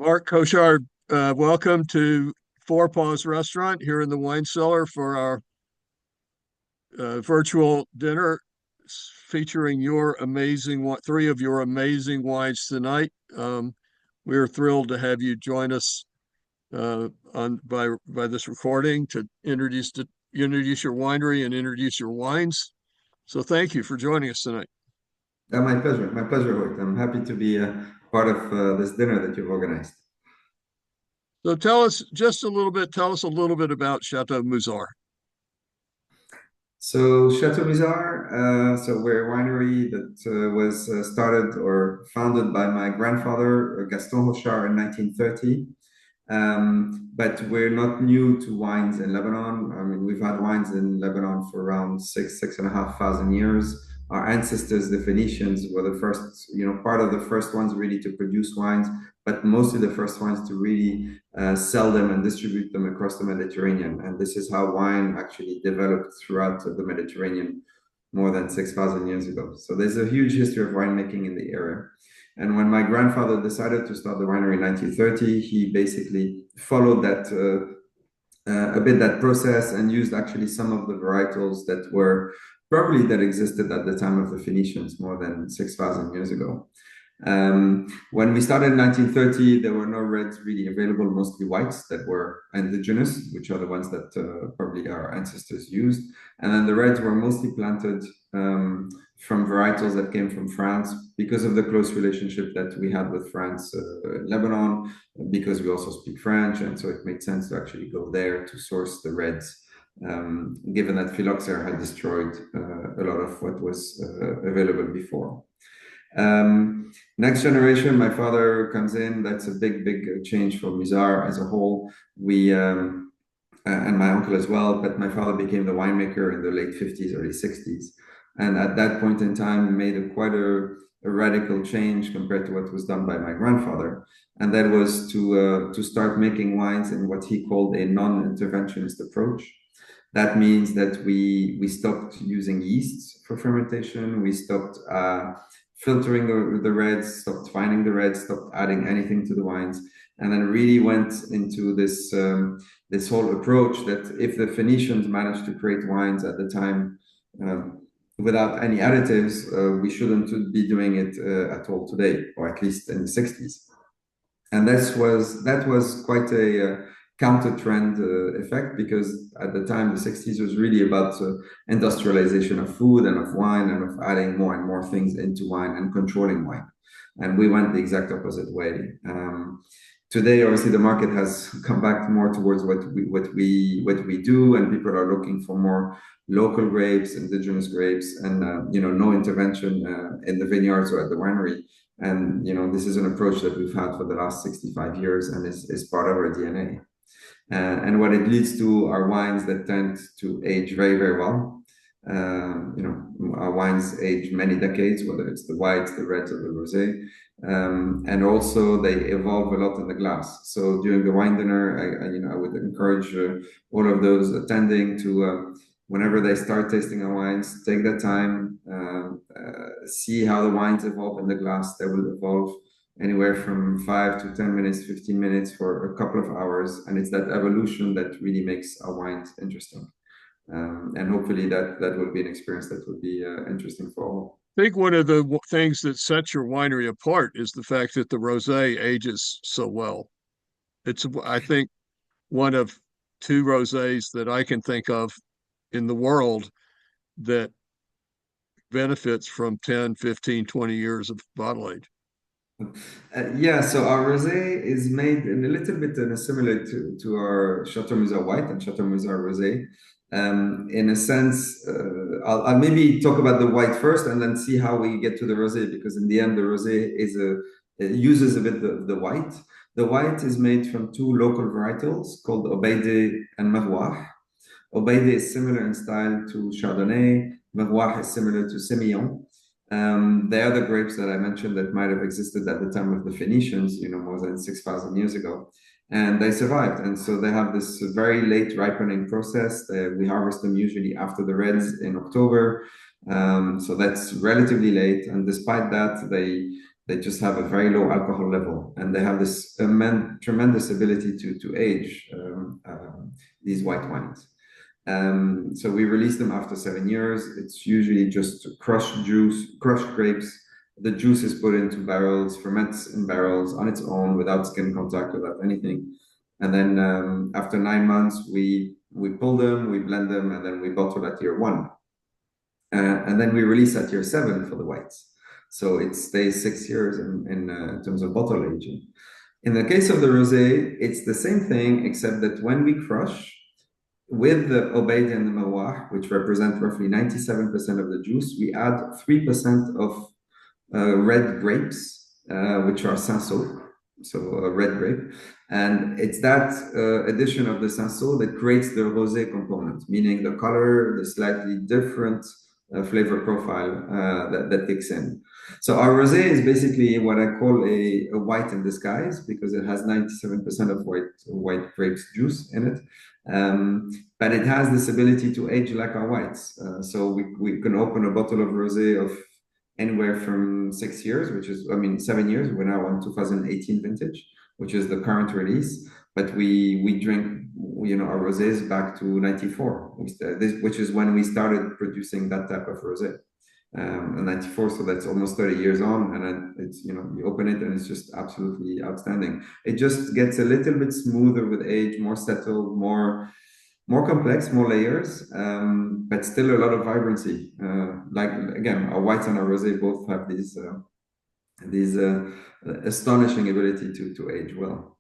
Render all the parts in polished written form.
Marc, Hochar, welcome to Four Paws Restaurant here in the wine cellar for our virtual dinner featuring three of your amazing wines tonight. We're thrilled to have you join us on by this recording to introduce your winery and introduce your wines. So thank you for joining us tonight. My pleasure. My pleasure, Hoyt. I'm happy to be part of this dinner that you've organized. So tell us a little bit about Chateau Musar. So Chateau Musar, we're a winery that was started or founded by my grandfather, Gaston Hochar, in 1930. But we're not new to wines in Lebanon. I mean, we've had wines in Lebanon for around 6,500 years. Our ancestors, the Phoenicians, were the first, part of the first ones really to produce wines, but mostly the first ones to really sell them and distribute them across the Mediterranean. And this is how wine actually developed throughout the Mediterranean more than 6,000 years ago. So there's a huge history of winemaking in the area. And when my grandfather decided to start the winery in 1930, he basically followed that process and used actually some of the varietals that existed at the time of the Phoenicians more than 6,000 years ago. When we started in 1930, there were no reds really available, mostly whites that were indigenous, which are the ones that probably our ancestors used. And then the reds were mostly planted from varietals that came from France because of the close relationship that we had with France, Lebanon, because we also speak French. And so it made sense to actually go there to source the reds, given that phylloxera had destroyed a lot of what was available before. Next generation, my father comes in. That's a big change for Musar as a whole. And my uncle as well, but my father became the winemaker in the late 50s, early 60s. And at that point in time, made quite a radical change compared to what was done by my grandfather. And that was to start making wines in what he called a non-interventionist approach. That means that we stopped using yeasts for fermentation. We stopped filtering the reds, stopped finding the reds, stopped adding anything to the wines, and then really went into this whole approach that if the Phoenicians managed to create wines at the time without any additives, we shouldn't be doing it at all today, or at least in the 60s. And that was quite a counter trend effect, because at the time, the 60s was really about industrialization of food and of wine and of adding more and more things into wine and controlling wine. And we went the exact opposite way. Today, obviously, the market has come back more towards what we do, and people are looking for more local grapes, indigenous grapes, and no intervention in the vineyards or at the winery. And this is an approach that we've had for the last 65 years, and is part of our DNA. And what it leads to are wines that tend to age very, very well. Our wines age many decades, whether it's the whites, the reds, or the rosé. And also they evolve a lot in the glass. So during the wine dinner, I would encourage all of those attending to, whenever they start tasting our wines, take that time, see how the wines evolve in the glass. They will evolve anywhere from 5 to 10 minutes, 15 minutes for a couple of hours. And it's that evolution that really makes our wines interesting. And hopefully that will be an experience that will be interesting for all. I think one of the things that sets your winery apart is the fact that the rosé ages so well. It's, I think, one of two rosés that I can think of in the world that benefits from 10, 15, 20 years of bottle age. Yeah, so our rosé is made in a little bit similar to our Chateau Musar White and Chateau Musar Rosé. In a sense, I'll maybe talk about the white first and then see how we get to the rosé, because in the end, the rosé it uses a bit the white. The white is made from two local varietals called Obeide and Merwah. Obeide is similar in style to Chardonnay. Merwah is similar to Semillon. They are the grapes that I mentioned that might have existed at the time of the Phoenicians, more than 6,000 years ago. And they survived. And so they have this very late ripening process. We harvest them usually after the reds in October. So that's relatively late. And despite that, They just have a very low alcohol level, and they have this tremendous ability to age these white wines. So we release them after 7 years. It's usually just crushed juice, crushed grapes. The juice is put into barrels, ferments in barrels on its own without skin contact, without anything. And then after 9 months, we pull them, we blend them, and then we bottle at year one. And then we release at year seven for the whites. So it stays 6 years in terms of bottle aging. In the case of the rosé, it's the same thing, except that when we crush, with the Obeid and the Mawah, which represent roughly 97% of the juice, we add 3% of red grapes, which are Cinsault, so a red grape. And it's that addition of the Cinsault that creates the rosé component, meaning the color, the slightly different flavor profile that kicks in. So our rosé is basically what I call a white in disguise because it has 97% of white grapes juice in it. But it has this ability to age like our whites. So we can open a bottle of rosé of anywhere from 6 years, which is, I mean, 7 years. We're now on 2018 vintage, which is the current release. But we drink, our rosés back to 94, which is when we started producing that type of rosé. In 94, so that's almost 30 years on, and then it's, you open it and it's just absolutely outstanding. It just gets a little bit smoother with age, more settled, more complex, more layers, but still a lot of vibrancy. Like again, our whites and our rosé both have these astonishing ability to age well.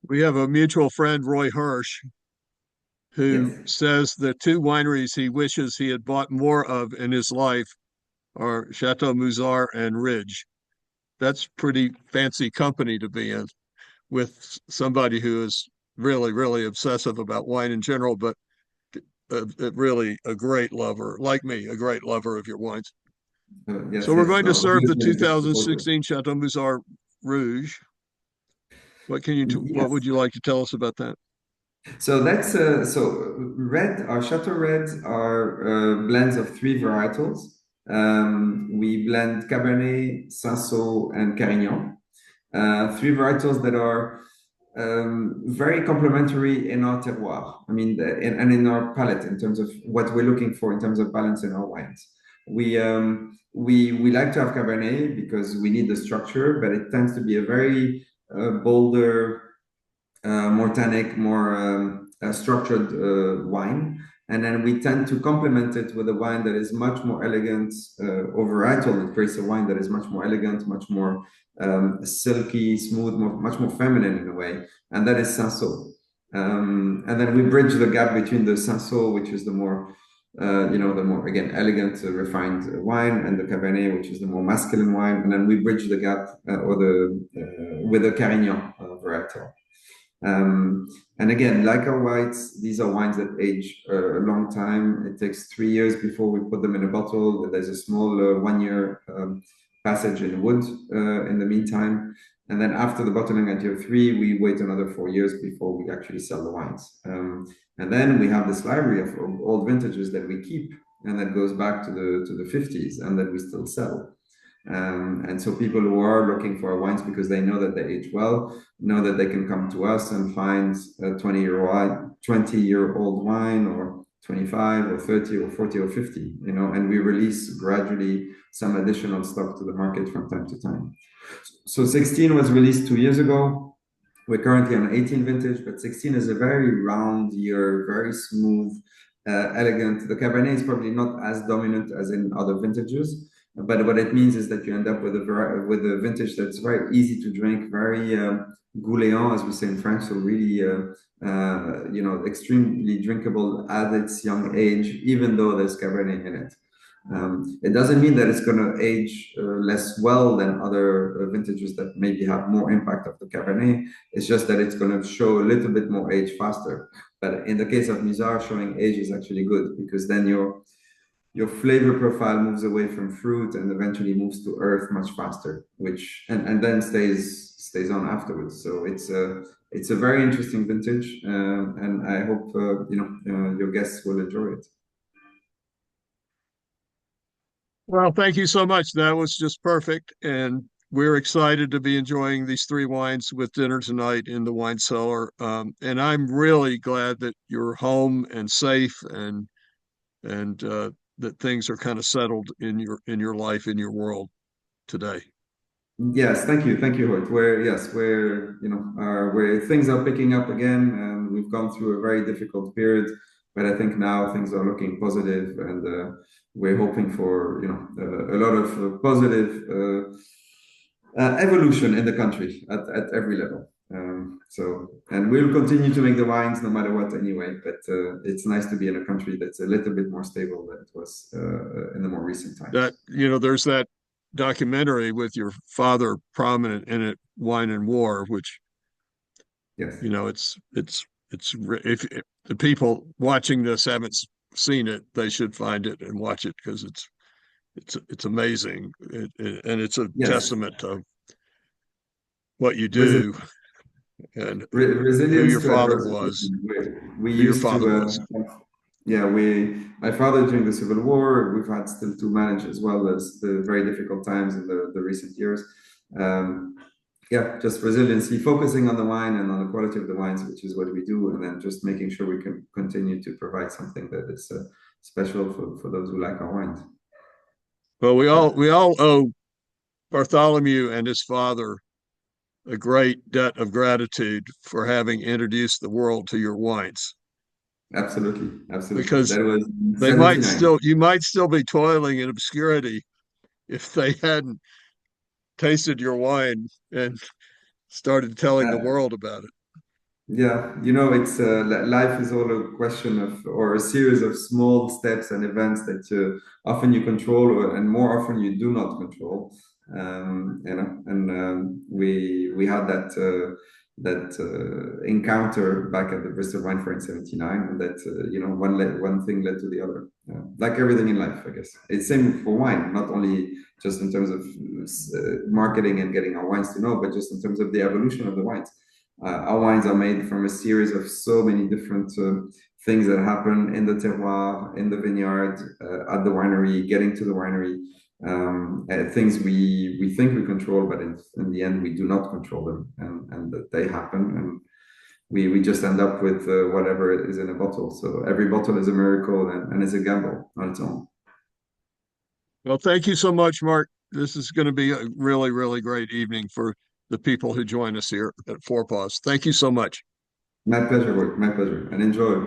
We have a mutual friend, Roy Hirsch, Yes. who says the two wineries he wishes he had bought more of in his life are Chateau Musar and Ridge. That's pretty fancy company to be in with somebody who is really, really obsessive about wine in general, but really a great lover, like me, a great lover of your wines. Yes, So we're yes. going to No, serve the obviously, I'm big supporter. 2016 Chateau Musar Rouge. What would Yes. you like to tell us about that? So that's red. Our Chateau Reds are blends of three varietals. We blend Cabernet, Cinsault, and Carignan. Three varietals that are very complementary in our terroir. I mean, and in our palate in terms of what we're looking for in terms of balance in our wines. We like to have Cabernet because we need the structure, but it tends to be a very bolder, more tannic, more structured wine. And then we tend to complement it with a wine that is much more elegant, or varietal. It creates a wine that is much more elegant, much more silky, smooth, much more feminine in a way. And that is Cinsault. And then we bridge the gap between the Cinsault, which is the more, the more, again, elegant, refined wine, and the Cabernet, which is the more masculine wine. And then we bridge the gap with the Carignan varietal. And again, like our whites, these are wines that age a long time. It takes 3 years before we put them in a bottle. There's a small 1 year passage in wood in the meantime. And then after the bottling at year three, we wait another 4 years before we actually sell the wines. And then we have this library of old vintages that we keep, and that goes back to the 50s, and that we still sell. And so people who are looking for wines because they know that they age well, know that they can come to us and find a 20-year-old wine, or 25 or 30 or 40 or 50, and we release gradually some additional stock to the market from time to time. So 16 was released 2 years ago. We're currently on 18 vintage, but 16 is a very round year, very smooth, elegant. The Cabernet is probably not as dominant as in other vintages, but what it means is that you end up with a vintage that's very easy to drink, very gouléant, as we say in French, so really, extremely drinkable at its young age, even though there's Cabernet in it. It doesn't mean that it's going to age less well than other vintages that maybe have more impact of the Cabernet. It's just that it's going to show a little bit more age faster. But in the case of Musar, showing age is actually good because then your flavor profile moves away from fruit and eventually moves to earth much faster, which and then stays on afterwards. So it's a very interesting vintage, and I hope your guests will enjoy it. Well, thank you so much. That was just perfect. And we're excited to be enjoying these three wines with dinner tonight in the wine cellar. And I'm really glad that you're home and safe and that things are kind of settled in your life, in your world today. Yes, thank you, Hoyt. Where yes, where where things are picking up again, and we've gone through a very difficult period, but I think now things are looking positive, and we're hoping for a lot of positive evolution in the country at every level. And we'll continue to make the wines no matter what anyway. But it's nice to be in a country that's a little bit more stable than it was in the more recent That, times. there's that documentary with your father prominent in it, Wine and War, which, Yes. if the people watching this haven't seen it, they should find it and watch it because it's amazing, and it's a Yes. testament to what you Resi do and who Resilience your to father adversity. was, We who your used father to, was. yeah, my father during the Civil War, we've had still to manage as well as the very difficult times in the recent years. Um, yeah, just resiliency, focusing on the wine and on the quality of the wines, which is what we do, and then just making sure we can continue to provide something that is special for those who like our wines. Well, we all But we all owe Bartholomew and his father a great debt of gratitude for having introduced the world to your wines, absolutely, absolutely. because That was they might 79. still you might still be toiling in obscurity if they hadn't tasted your wine and started telling the world about it. Yeah, it's life is all a question of or a series of small steps and events that often you control, and more often you do not control. And we had that encounter back at the Bristol Wine Fair in '79, and that one thing led to the other. Like everything in life, I guess. It's same for wine, not only just in terms of marketing and getting our wines to know, but just in terms of the evolution of the wines. Our wines are made from a series of so many different things that happen in the terroir, in the vineyard, at the winery, getting to the winery. Things we think we control, but in the end we do not control them, and that they happen, and we just end up with whatever is in a bottle. So every bottle is a miracle and is a gamble on its own. Well, thank you so much, Mark. This is going to be a really, really great evening for the people who join us here at Four Paws. Thank you so much. My pleasure, Ward. My pleasure, and enjoy.